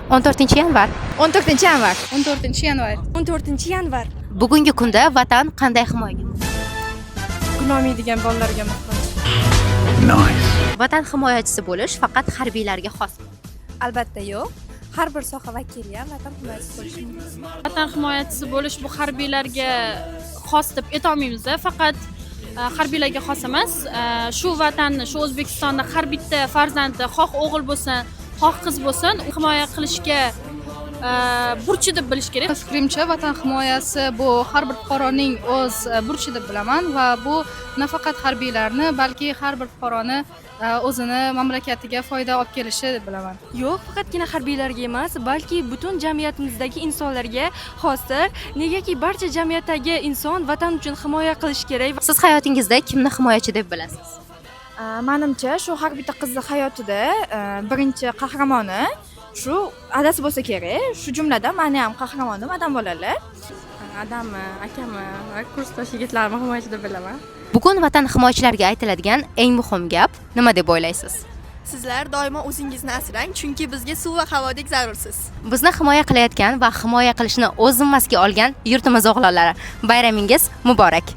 14-yanvar. 14-yanvar. 14-yanvar. 14-yanvar. Bugungi kunda vatan qanday himoyaga muhtoj? Gunohmaydigan bolalarga muhtoj. Vatan himoyachisi bo'lish faqat harbiylarga xosmi? Albatta yo'q. Har bir soha vakili ham vatan himoyachisi bo'lishi mumkin. Vatan himoyachisi bo'lish bu harbiylarga xos deb aytolmaymiz. Faqat harbiylarga xos emas. Shu vatanni, shu O'zbekistonda har bitta farzandi, xoh o'g'il bo'lsin, xoh qiz bo'lsin, himoya qilishga burchi deb bilish kerak. Fikrimcha, vatan himoyasi bu har bir fuqaroning o'z burchi deb bilaman va bu nafaqat harbiylarni, balki har bir fuqaroni o'zini mamlakatiga foyda olib kelishi deb bilaman. Yo'q, faqatgina harbiylarga emas, balki butun jamiyatimizdagi insonlarga xosdir. Negaki barcha jamiyatdagi inson vatan uchun himoya qilish kerak. Siz hayotingizda kimni himoyachi deb bilasiz? Menimcha, shu har bitta qizni hayotida birinchi qahramoni shu adasi bo'lsa kerak. Shu jumladan meni ham qahramonim adam bolalar. Adammi, akami va kursdosh yigitlarni himoyachi deb bilaman. Bugun vatan himoyachilariga aytiladigan eng muhim gap nima deb o'ylaysiz? Sizlar doimo o'zingizni asrang, chunki bizga suv va havodek zarursiz. Bizni himoya qilayotgan va himoya qilishni o'z zimmasiga olgan yurtimiz o'g'lonlari, bayramingiz muborak.